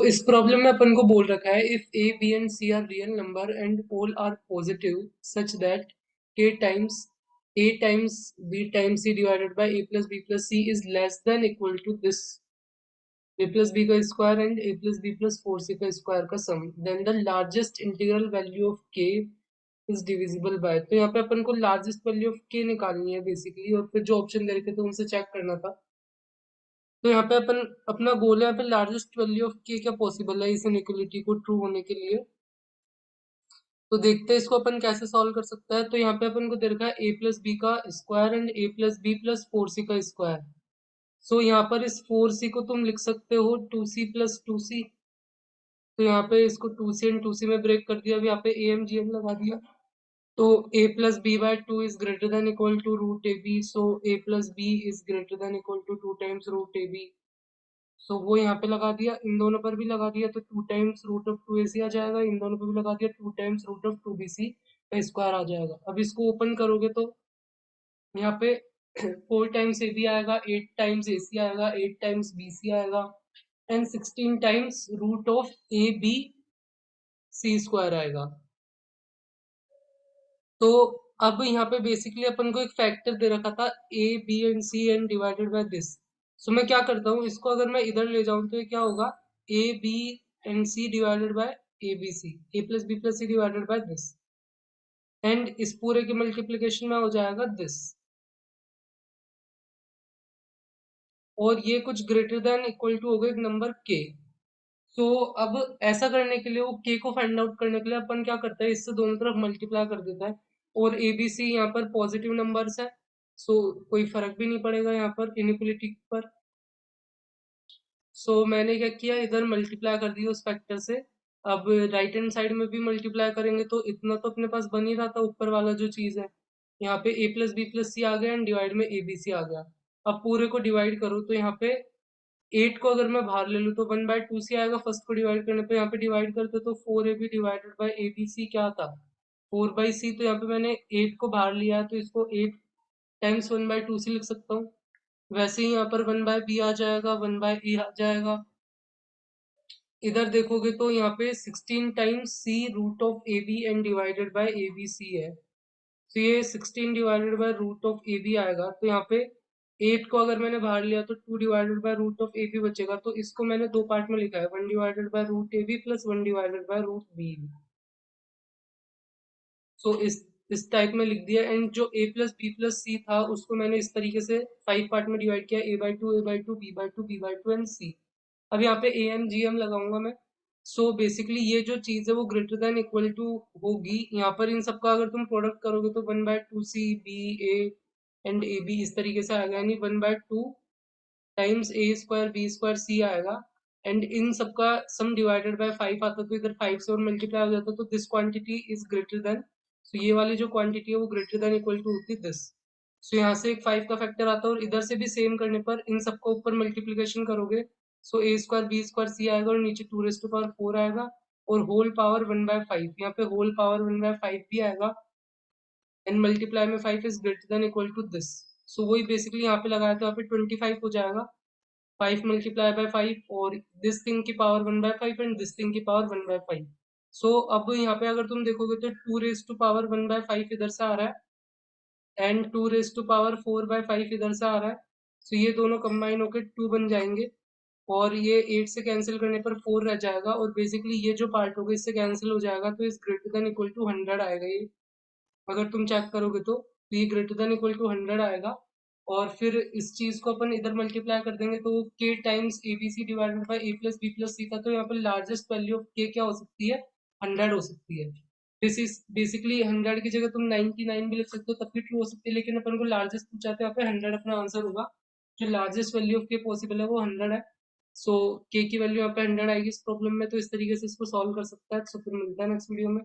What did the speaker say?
इस प्रॉब्लम में अपन को बोल रखा है if A B and C are real number and all are positive such that A times B times C divided by A plus B plus C is less than equal to this A plus B का square and A plus B plus four C का square का sum, then the largest integral value of K is divisible by. तो यहाँ पे अपन को largest value of के निकालनी है बेसिकली, और फिर जो ऑप्शन दे रखे थे उनसे चेक करना था। तो यहाँ पे अपन अपना गोल है यहाँ पे लार्जेस्ट वैल्यू ऑफ के क्या पॉसिबल है इस इनइक्वालिटी को ट्रू होने के लिए। तो देखते हैं इसको अपन कैसे सॉल्व कर सकता है। तो यहाँ पे अपन को दे रखा है ए प्लस बी का square and A plus B plus four C का स्क्वायर। सो यहाँ पर इस फोर सी को तुम लिख सकते हो टू सी प्लस टू सी। तो यहाँ पे इसको टू सी एंड टू सी में ब्रेक कर दिया, अब यहाँ पे ए एम जी एम लगा दिया। तो A plus B by two is greater than equal to root A B, so A plus B is greater than equal to two times root A B. So वो यहाँ पे लगा दिया, इन दोनों पर भी लगा दिया, तो two times root of two A C आ जाएगा। इन दोनों पर भी लगा दिया, two times root of two B C का स्क्वायर आ जाएगा। अब इसको ओपन करोगे तो यहाँ पे फोर टाइम्स ए बी आएगा, एट टाइम्स ए सी आएगा, एट टाइम्स बी सी आएगा, and 16 times root of A B C square आएगा। तो अब यहाँ पे बेसिकली अपन को एक फैक्टर दे रखा था A B and C and divided by this. So मैं क्या करता हूँ, इसको अगर मैं इधर ले जाऊं तो ये क्या होगा, A B and C divided by A B C, A plus B plus C divided by this, and इस पूरे के मल्टीप्लीकेशन में हो जाएगा दिस, और ये कुछ ग्रेटर देन इक्वल टू होगा एक नंबर के। सो अब ऐसा करने के लिए, वो के को फाइंड आउट करने के लिए अपन क्या करते हैं, इससे दोनों तरफ मल्टीप्लाई कर देता है। और ए बी सी यहाँ पर पॉजिटिव नंबर्स है, सो कोई फर्क भी नहीं पड़ेगा यहाँ पर इनइक्वलिटी पर। सो मैंने क्या किया, इधर मल्टीप्लाई कर दिया उस फैक्टर से। अब राइट हैंड साइड में भी मल्टीप्लाई करेंगे तो इतना तो अपने पास बन ही रहा था ऊपर वाला जो चीज है। यहाँ पे ए प्लस बी प्लस सी आ गया एंड डिवाइड में ए बी सी आ गया। अब पूरे को डिवाइड करो तो यहाँ पे एट को अगर मैं बाहर ले लूँ तो वन बाय टू सी आएगा फर्स्ट को डिवाइड करने पे। यहाँ पे डिवाइड करते तो four A B divided by A B C क्या था, फोर बाई सी। तो यहाँ पे मैंने एट को बाहर लिया है तो इसको eight times one by two C लिख सकता हूँ। वैसे ही यहाँ पर वन बाय बी आ जाएगा, वन बाय ए आ जाएगा। इधर देखोगे तो यहाँ पे 16 times C root of A B and divided by A B C है। तो ये 16 divided by root of A B आएगा। तो यहाँ पे 8 को अगर मैंने बाहर लिया तो 2 divided by root of A B बचेगा। तो इसको मैंने दो पार्ट में लिखा है, one divided by root A B plus one divided by root B. So इस टाइप में लिख दिया। एंड जो A plus B plus C था उसको मैंने इस तरीके से 5 पार्ट में डिवाइड किया, A by two, A by two, B by two, B by two and C. अब यहाँ पे ए एम जी एम लगाऊंगा मैं। सो बेसिकली ये जो चीज है वो ग्रेटर देन इक्वल टू होगी। यहाँ पर इन सबका अगर तुम प्रोडक्ट करोगे तो one by two C B A and A B इस तरीके से आएगा, यानी one by two times A square B square C आएगा। एंड इन सबका सम डिवाइडेड बाय फाइव आता तो इधर फाइव से और मल्टीप्लाई हो जाता, तो this quantity is greater than. So ये वाली जो क्वांटिटी है वो ग्रेटर देन इक्वल टू होती है दिस। सो यहाँ से एक फाइव का फैक्टर आता है, और इधर से भी सेम करने पर इन सबको ऊपर मल्टीप्लीकेशन करोगे। So A square B square C आएगा, और नीचे two raise to power four आएगा, और whole power one by five. यहाँ पे whole power one by five भी आएगा, एंड मल्टीप्लाई में five is greater than equal to this. So वही बेसिकली यहाँ पे लगाया तो यहाँ पे 25 हो जाएगा, फाइव मल्टीप्लाई बाय फाइव, और दिस थिंग की power one by five and this thing की power one by five. So अब यहाँ पे अगर तुम देखोगे तो two raise to power one by five इधर से आ रहा है, and two raise to power four by five इधर से आ रहा है। सो ये दोनों कंबाइन होकर टू बन जाएंगे, और ये एट से कैंसिल करने पर फोर रह जाएगा, और बेसिकली ये जो पार्ट होगा इससे कैंसिल हो जाएगा, तो इस greater than equal two hundred आएगा ये। अगर तुम चेक करोगे तो ये greater than equal two hundred आएगा। और फिर इस चीज को अपन इधर मल्टीप्लाई कर देंगे तो K times A B C divided by A plus B plus C था। तो यहाँ पर लार्जेस्ट वैल्यू ऑफ के क्या हो सकती है, हंड्रेड हो सकती है। दिस इज बेसिकली हंड्रेड की जगह तुम 99 भी लिख सकते हो तब भी ट्रू हो सकती है, लेकिन अपन को लार्जेस्ट पूछा तो यहाँ पे हंड्रेड अपना आंसर होगा। जो लार्जेस्ट वैल्यू ऑफ के पॉसिबल है वो हंड्रेड है। सो के की वैल्यू यहाँ पे हंड्रेड आएगी इस प्रॉब्लम में। तो इस तरीके से इसको सॉल्व कर सकता है। तो फिर मिलता है नेक्स्ट वीडियो में।